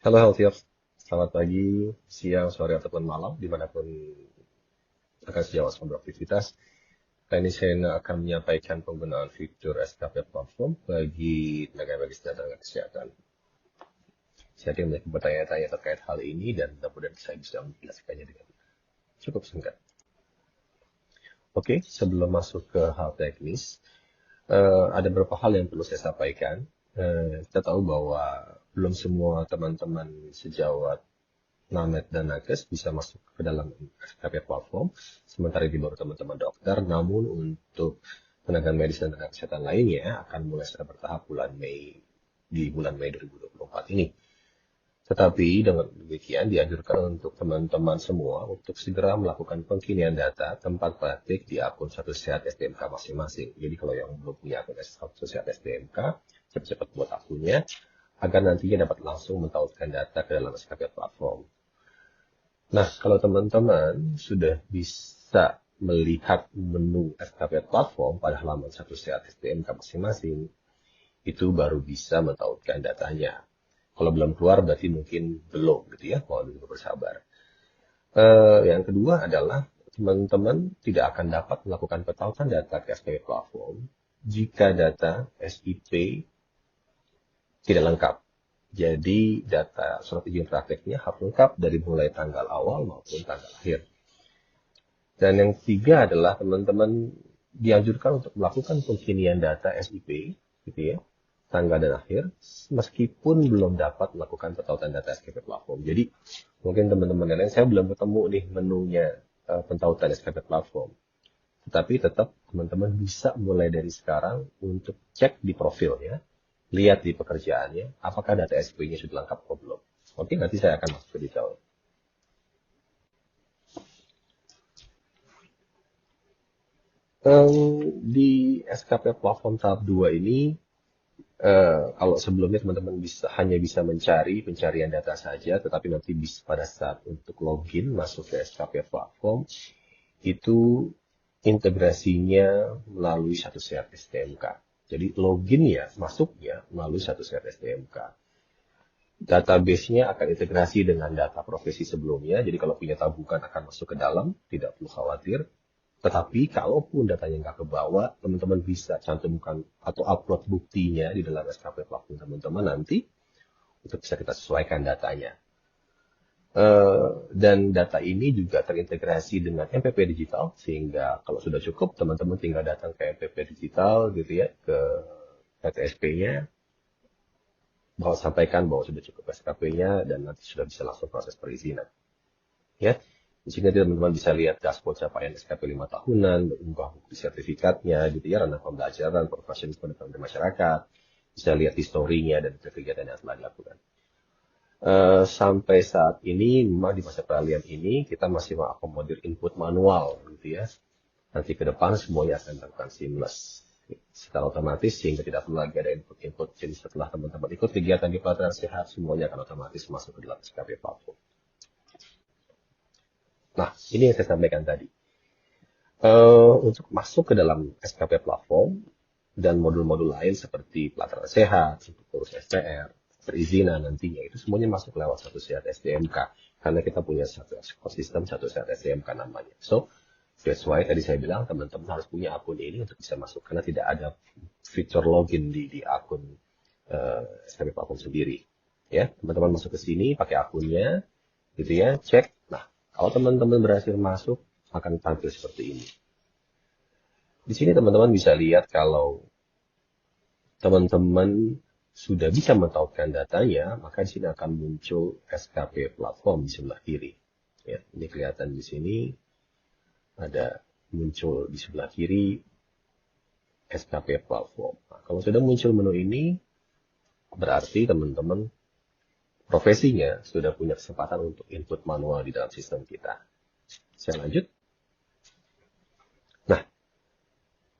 Halo Healthiers, selamat pagi, siang, sore, ataupun malam, dimanapun akan sejauh beraktivitas. Kali ini saya akan menyampaikan penggunaan fitur SKP Platform bagi tenaga medis dan tenaga kesehatan. Saya ada banyak bertanya-tanya terkait hal ini dan mudah-mudahan saya bisa menjelaskannya dengan cukup singkat. Oke, sebelum masuk ke hal teknis, ada beberapa hal yang perlu saya sampaikan. Kita tahu bahwa belum semua teman-teman sejawat Named dan Nakes bisa masuk ke dalam SKP platform, sementara ini baru teman-teman dokter, namun untuk tenaga medis dan tenaga kesehatan lainnya akan mulai secara bertahap di bulan Mei 2024 ini. Tetapi dengan demikian dianjurkan untuk teman-teman semua untuk segera melakukan pengkinian data tempat praktik di akun Satu Sehat SDMK masing-masing. Jadi kalau yang belum punya akun Satu Sehat SDMK, cepat-cepat buat akunnya agar nantinya dapat langsung mentautkan data ke dalam SKP platform. Nah, kalau teman-teman sudah bisa melihat menu SKP platform pada halaman Satu Sehat SDMK masing-masing, itu baru bisa mentautkan datanya. Kalau belum keluar berarti mungkin belum gitu ya, mohon dulu bersabar. Yang kedua adalah teman-teman tidak akan dapat melakukan petautan data ke SKP platform jika data SIP tidak lengkap. Jadi data surat izin prakteknya harus lengkap dari mulai tanggal awal maupun tanggal akhir. Dan yang ketiga adalah teman-teman dianjurkan untuk melakukan pengkinian data SIP, gitu ya, tanggal dan akhir, meskipun belum dapat melakukan petautan data SKP platform. Jadi mungkin teman-teman yang lain saya belum ketemu nih menunya pentautan SKP platform. Tetapi tetap teman-teman bisa mulai dari sekarang untuk cek di profilnya, lihat di pekerjaannya, apakah data SIP-nya sudah lengkap atau belum. Oke, nanti saya akan masuk ke detail. Di SKP platform tahap 2 ini, kalau sebelumnya teman-teman hanya bisa mencari pencarian data saja, tetapi nanti bisa pada saat untuk login masuk ke SKP platform, itu integrasinya melalui Satu Sehat SDMK. Jadi login ya, masuknya melalui Satu Sehat SDMK. Database-nya akan integrasi dengan data profesi sebelumnya, jadi kalau punya tabungan akan masuk ke dalam, tidak perlu khawatir. Tetapi kalaupun datanya nggak ke bawah, teman-teman bisa cantumkan atau upload buktinya di dalam SKP platform teman-teman nanti untuk bisa kita sesuaikan datanya. Dan data ini juga terintegrasi dengan MPP digital, sehingga kalau sudah cukup, teman-teman tinggal datang ke MPP digital gitu ya, ke PTSP-nya, bahwa sampaikan bahwa sudah cukup SKP-nya, dan nanti sudah bisa langsung proses perizinan. Ya, di sini teman-teman bisa lihat dashboard capaian SKP 5 tahunan, mengunggah bukti sertifikatnya, gitu ya, ranah pembelajaran, profesionalisme dan masyarakat. Bisa lihat historinya dan kegiatan yang telah dilakukan. Sampai saat ini, memang di masa peralihan ini, kita masih mengakomodir input manual, gitu ya. Nanti ke depan semuanya akan dilakukan seamless secara otomatis sehingga tidak perlu lagi ada input-input. Jadi setelah teman-teman ikut kegiatan di pelatihan sehat, semuanya akan otomatis masuk ke dalam SKP platform. Nah, ini yang saya sampaikan tadi. Untuk masuk ke dalam SKP platform dan modul-modul lain seperti pelatihan sehat, untuk urus SPR, perizinan nantinya, itu semuanya masuk lewat Satu Sehat SDMK. Karena kita punya satu ekosistem Satu Sehat SDMK namanya. So, that's why tadi saya bilang teman-teman harus punya akun ini untuk bisa masuk. Karena tidak ada fitur login di akun SKP platform sendiri. Ya, teman-teman masuk ke sini pakai akunnya, gitu ya, cek. Nah, kalau teman-teman berhasil masuk, akan tampil seperti ini. Di sini teman-teman bisa lihat kalau teman-teman sudah bisa mentautkan datanya, maka di sini akan muncul SKP platform di sebelah kiri. Ya, ini kelihatan di sini ada muncul di sebelah kiri SKP platform. Nah, kalau sudah muncul menu ini, berarti teman-teman profesinya sudah punya kesempatan untuk input manual di dalam sistem kita. Saya lanjut. Nah,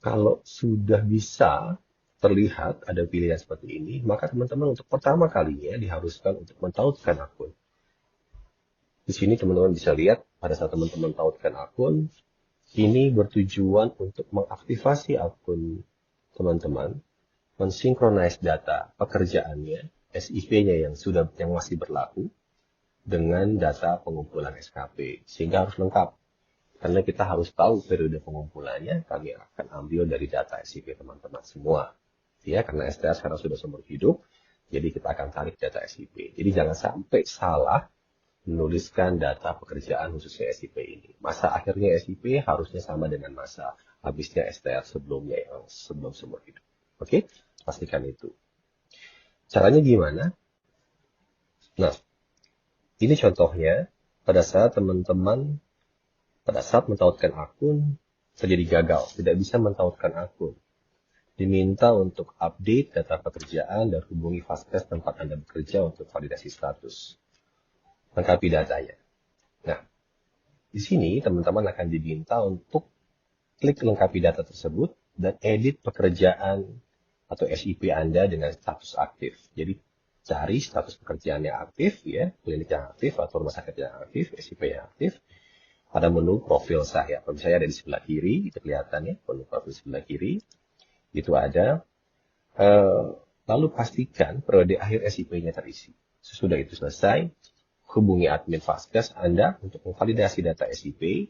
kalau sudah bisa terlihat ada pilihan seperti ini, maka teman-teman untuk pertama kalinya diharuskan untuk mentautkan akun. Di sini teman-teman bisa lihat pada saat teman-teman tautkan akun, ini bertujuan untuk mengaktifasi akun teman-teman, mensinkronis data pekerjaannya SIP-nya yang masih berlaku dengan data pengumpulan SKP, sehingga harus lengkap. Karena kita harus tahu periode pengumpulannya, kami akan ambil dari data SIP teman-teman semua. Ya, karena STR sekarang sudah seumur hidup, jadi kita akan tarik data SIP. Jadi jangan sampai salah menuliskan data pekerjaan khususnya SIP ini. Masa akhirnya SIP harusnya sama dengan masa habisnya STR sebelumnya yang sebelum seumur hidup. Oke, pastikan itu. Caranya gimana? Nah, ini contohnya pada saat teman-teman pada saat mentautkan akun terjadi gagal, tidak bisa mentautkan akun. Diminta untuk update data pekerjaan dan hubungi Vaskes tempat Anda bekerja untuk validasi status. Lengkapi datanya. Nah, di sini teman-teman akan diminta untuk klik lengkapi data tersebut dan edit pekerjaan atau SIP Anda dengan status aktif. Jadi cari status pekerjaan yang aktif, ya, klinik yang aktif atau rumah sakit yang aktif, SIP yang aktif. Pada menu profil saya. Kalau saya ada di sebelah kiri, itu kelihatan ya, menu profil sebelah kiri. Itu ada. Lalu pastikan periode akhir SIP-nya terisi. Sesudah itu selesai, hubungi admin Vaskes Anda untuk memvalidasi data SIP.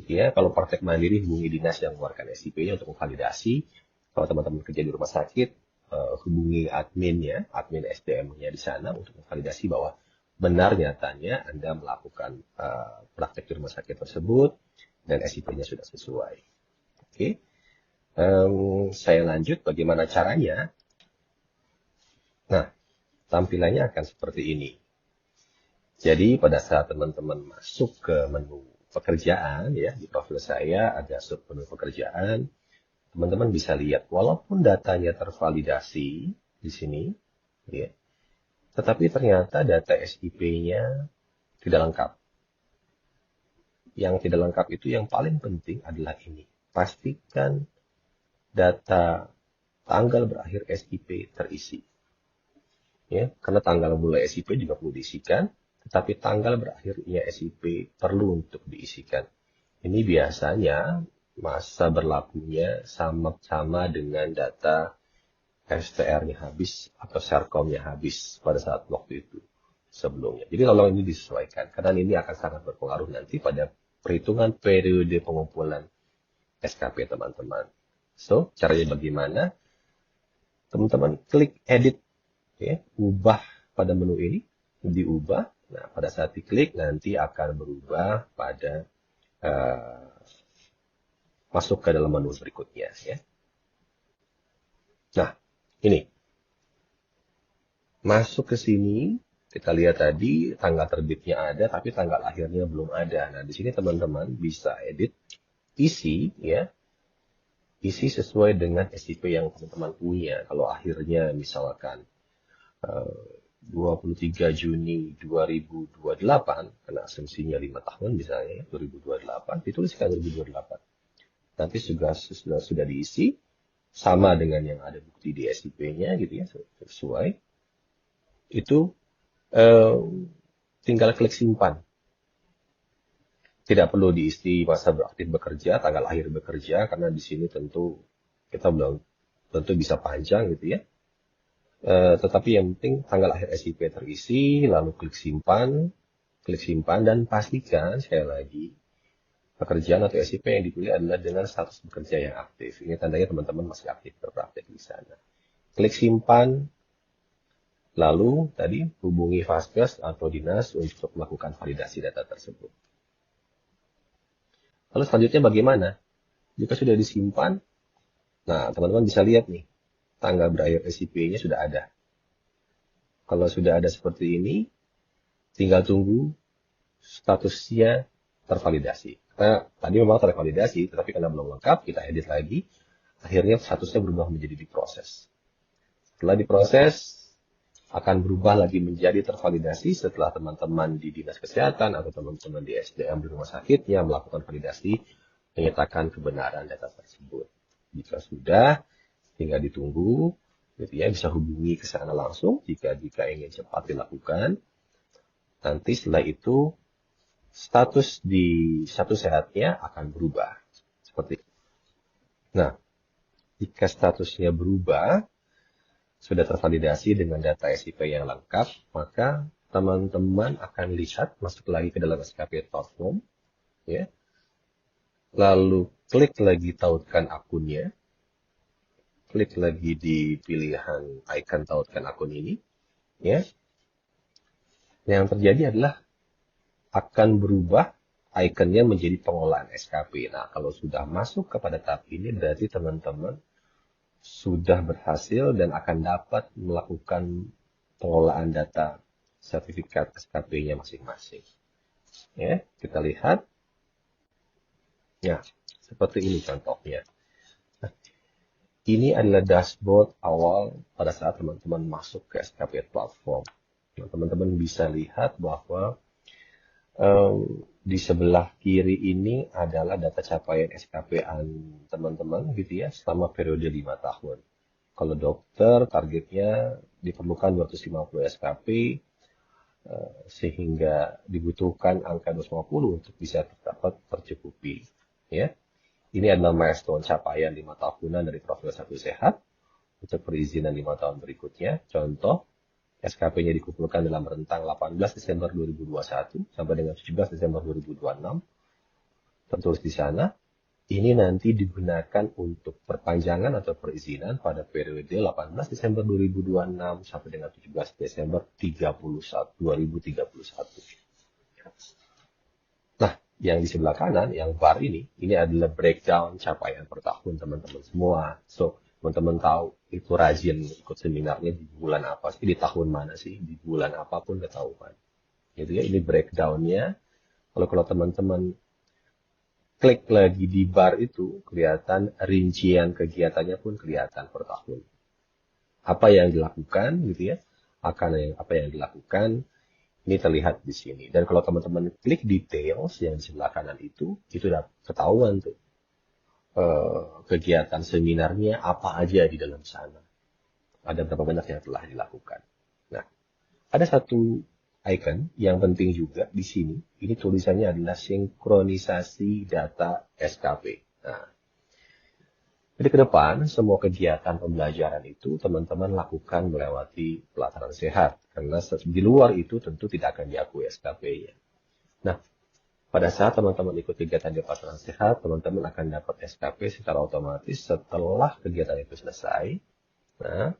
Gitu ya. Kalau praktek mandiri, hubungi dinas yang mengeluarkan SIP-nya untuk memvalidasi. Kalau teman-teman kerja di rumah sakit, hubungi adminnya, admin SDM-nya di sana untuk memvalidasi bahwa benar nyatanya Anda melakukan praktek di rumah sakit tersebut dan SIP-nya sudah sesuai. Oke, saya lanjut bagaimana caranya. Nah, tampilannya akan seperti ini. Jadi pada saat teman-teman masuk ke menu pekerjaan, ya di profil saya ada sub menu pekerjaan, teman-teman bisa lihat walaupun datanya tervalidasi di sini, ya. Tetapi ternyata data SIP-nya tidak lengkap. Yang tidak lengkap itu yang paling penting adalah ini. Pastikan data tanggal berakhir SIP terisi. Ya, karena tanggal mulai SIP juga perlu diisikan, tetapi tanggal berakhirnya SIP perlu untuk diisikan. Ini biasanya masa berlakunya sama dengan data STR-nya habis atau Serkom-nya habis pada saat waktu itu sebelumnya. Jadi tolong ini disesuaikan, karena ini akan sangat berpengaruh nanti pada perhitungan periode pengumpulan SKP teman-teman. So, caranya bagaimana? Teman-teman klik edit, ya, ubah pada menu ini, diubah. Nah, pada saat diklik nanti akan berubah pada masuk ke dalam menu berikutnya, ya. Nah, ini. Masuk ke sini, kita lihat tadi tanggal terbitnya ada, tapi tanggal akhirnya belum ada. Nah, di sini teman-teman bisa edit, isi, ya. Isi sesuai dengan SIP yang teman-teman punya. Kalau akhirnya misalkan 23 Juni 2028, karena asumsinya 5 tahun misalnya, 2028, dituliskan 2028. Nanti sudah diisi, sama dengan yang ada bukti di SIP-nya gitu ya, sesuai. Itu tinggal klik simpan. Tidak perlu diisi masa beraktif bekerja, tanggal akhir bekerja, karena di sini tentu kita belum tentu bisa panjang gitu ya. Tetapi yang penting tanggal akhir SIP terisi, lalu klik simpan dan pastikan sekali lagi pekerjaan atau SIP yang dipilih adalah dengan status bekerja yang aktif. Ini tandanya teman-teman masih aktif berpraktek di sana. Klik simpan. Lalu tadi hubungi Vaskes atau dinas untuk melakukan validasi data tersebut. Lalu selanjutnya bagaimana? Jika sudah disimpan, nah teman-teman bisa lihat nih, tanggal berakhir SIP-nya sudah ada. Kalau sudah ada seperti ini, tinggal tunggu statusnya tervalidasi. Karena tadi memang tervalidasi, tetapi karena belum lengkap, kita edit lagi. Akhirnya statusnya berubah menjadi diproses. Setelah diproses, akan berubah lagi menjadi tervalidasi setelah teman-teman di dinas kesehatan atau teman-teman di SDM di rumah sakitnya melakukan validasi, menyatakan kebenaran data tersebut. Jika sudah, tinggal ditunggu, gitu ya, bisa hubungi ke sana langsung jika ingin cepat dilakukan. Nanti setelah itu status di satu sehatnya akan berubah seperti itu. Nah, jika statusnya berubah, sudah tervalidasi dengan data SIP yang lengkap, maka teman-teman akan lihat masuk lagi ke dalam SKP platform, ya. Lalu klik lagi tautkan akunnya, klik lagi di pilihan icon tautkan akun ini, ya. Yang terjadi adalah akan berubah ikonnya menjadi pengolahan SKP. Nah, kalau sudah masuk kepada tab ini, berarti teman-teman sudah berhasil dan akan dapat melakukan pengolahan data sertifikat SKP-nya masing-masing. Ya, kita lihat. Ya, seperti ini contohnya. Nah, ini adalah dashboard awal pada saat teman-teman masuk ke SKP platform. Nah, teman-teman bisa lihat bahwa di sebelah kiri ini adalah data capaian SKP-an teman-teman gitu ya selama periode 5 tahun. Kalau dokter targetnya diperlukan 250 SKP sehingga dibutuhkan angka 250 untuk bisa dapat tercukupi. Ya. Ini adalah milestone capaian 5 tahunan dari profil 1 sehat untuk perizinan 5 tahun berikutnya. Contoh, SKP-nya dikumpulkan dalam rentang 18 Desember 2021 sampai dengan 17 Desember 2026. Tertulis di sana, ini nanti digunakan untuk perpanjangan atau perizinan pada periode 18 Desember 2026 sampai dengan 17 Desember 2031. Nah, yang di sebelah kanan, yang bar ini adalah breakdown capaian per tahun teman-teman semua. So, teman-teman tahu itu rajin ikut seminarnya di bulan apa sih, di tahun mana sih, di bulan apapun ketahuan. Gitu ya, ini breakdownnya. Kalau teman-teman klik lagi di bar itu, kelihatan rincian kegiatannya pun kelihatan per tahun. Apa yang dilakukan, gitu ya, apa yang dilakukan, ini terlihat di sini. Dan kalau teman-teman klik details yang di sebelah kanan itu udah ketahuan tuh. Kegiatan seminarnya apa aja di dalam sana. Ada berapa banyak yang telah dilakukan. Nah, ada satu icon yang penting juga di sini. Ini tulisannya adalah sinkronisasi data SKP. Nah, jadi ke depan semua kegiatan pembelajaran itu teman-teman lakukan melewati pelataran sehat. Karena di luar itu tentu tidak akan diakui SKP-nya. Nah, pada saat teman-teman ikut kegiatan di pelataran sehat, teman-teman akan dapat SKP secara otomatis setelah kegiatan itu selesai. Nah,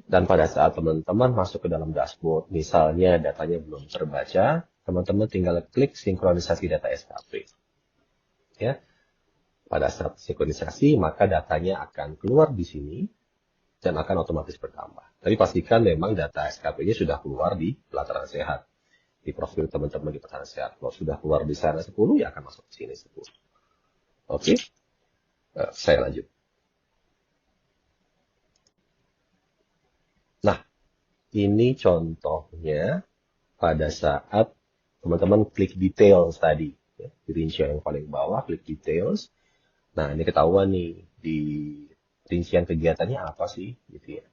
dan pada saat teman-teman masuk ke dalam dashboard, misalnya datanya belum terbaca, teman-teman tinggal klik sinkronisasi data SKP. Ya, pada saat sinkronisasi, maka datanya akan keluar di sini dan akan otomatis bertambah. Tapi pastikan memang data SKP-nya sudah keluar di pelataran sehat. Di profil teman-teman di pelataran sehat. Kalau sudah keluar di sana 10, ya akan masuk ke sini 10. Oke, saya lanjut. Nah, ini contohnya pada saat teman-teman klik details tadi. Ya, di rincian yang paling bawah, klik details. Nah, ini ketahuan nih, di rincian kegiatannya apa sih? Gitu ya.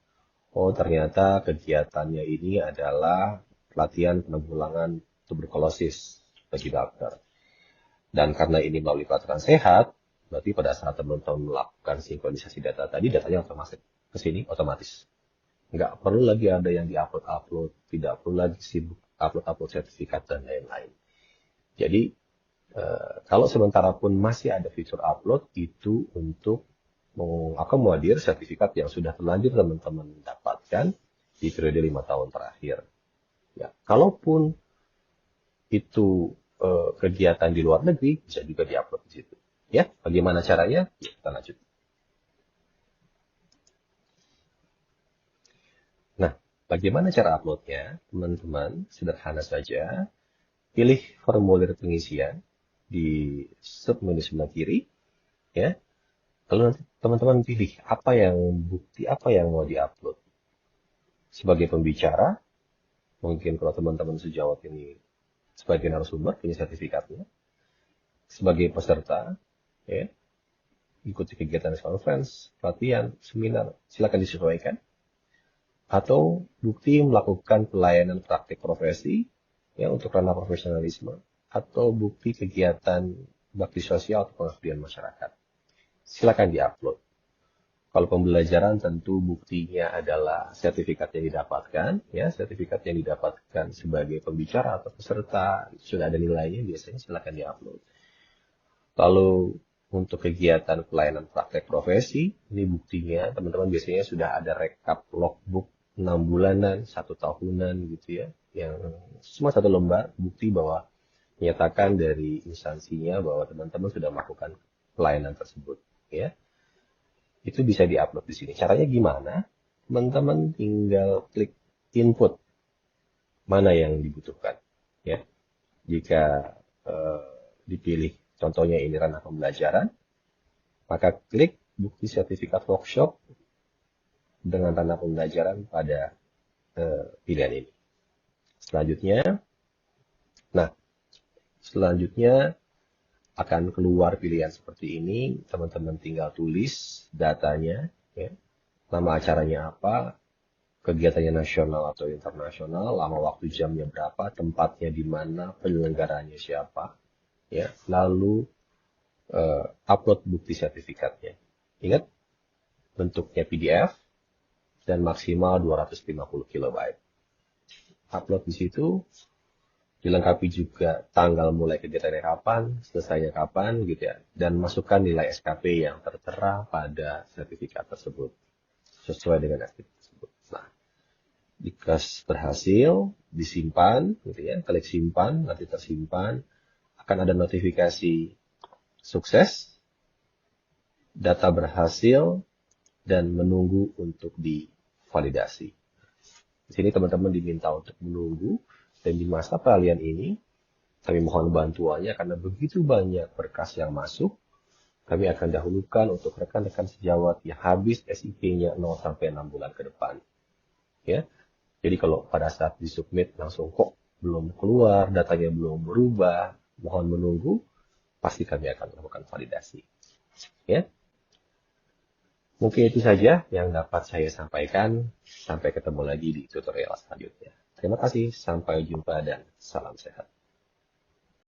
Oh, ternyata kegiatannya ini adalah pelatihan penanggulangan tuberkulosis bagi dokter. Dan karena ini melalui pelatihan sehat, berarti pada saat teman-teman melakukan sinkronisasi data tadi, datanya otomatis ke sini otomatis. Nggak perlu lagi ada yang diupload-upload, tidak perlu lagi sibuk upload-upload sertifikat dan lain-lain. Jadi, kalau sementara pun masih ada fitur upload, itu untuk mengakomodir sertifikat yang sudah terlanjur teman-teman dapatkan di periode 5 tahun terakhir. Ya, kalaupun itu kegiatan di luar negeri, bisa juga diupload di situ. Ya, bagaimana caranya? Ya, kita lanjut. Nah, bagaimana cara uploadnya? Teman-teman, sederhana saja. Pilih formulir pengisian di submenu sebelah kiri. Ya, lalu nanti teman-teman pilih bukti apa yang mau diupload. Sebagai pembicara, mungkin kalau teman-teman sejawat ini sebagai narasumber punya sertifikatnya. Sebagai peserta, ya, ikuti kegiatan conference, pelatihan, seminar, silakan disesuaikan. Atau bukti melakukan pelayanan praktik profesi, ya, untuk ranah profesionalisme, atau bukti kegiatan bakti sosial atau pengabdian masyarakat. Silakan diupload. Kalau pembelajaran tentu buktinya adalah sertifikat yang didapatkan, ya, sertifikat yang didapatkan sebagai pembicara atau peserta, sudah ada nilainya, biasanya silakan diupload. Lalu untuk kegiatan pelayanan praktek profesi, ini buktinya teman-teman biasanya sudah ada rekap logbook 6 bulanan, 1 tahunan gitu ya, yang semua satu lembar bukti bahwa menyatakan dari instansinya bahwa teman-teman sudah melakukan pelayanan tersebut, ya. Itu bisa diupload di sini. Caranya gimana? Teman-teman tinggal klik input mana yang dibutuhkan, ya. Jika dipilih contohnya ini ranah pembelajaran, maka klik bukti sertifikat workshop dengan ranah pembelajaran pada pilihan ini. Selanjutnya akan keluar pilihan seperti ini. Teman-teman tinggal tulis datanya, ya. Nama acaranya apa, kegiatannya nasional atau internasional, lama waktu jamnya berapa, tempatnya di mana, penyelenggaranya siapa, ya. Lalu upload bukti sertifikatnya. Ingat, bentuknya PDF dan maksimal 250 KB. Upload di situ, dilengkapi juga tanggal mulai kegiatannya kapan, selesainya kapan, gitu ya. Dan masukkan nilai SKP yang tertera pada sertifikat tersebut, sesuai dengan SKP tersebut. Nah, jika berhasil, disimpan, gitu ya, klik simpan, nanti tersimpan, akan ada notifikasi sukses, data berhasil, dan menunggu untuk divalidasi. Di sini teman-teman diminta untuk menunggu, dan di masa peralihan ini, kami mohon bantuannya karena begitu banyak berkas yang masuk, kami akan dahulukan untuk rekan-rekan sejawat yang habis SIP-nya 0 sampai 6 bulan ke depan. Ya. Jadi kalau pada saat disubmit langsung kok belum keluar, datanya belum berubah, mohon menunggu, pasti kami akan melakukan validasi. Ya. Mungkin itu saja yang dapat saya sampaikan. Sampai ketemu lagi di tutorial selanjutnya. Terima kasih, sampai jumpa dan salam sehat.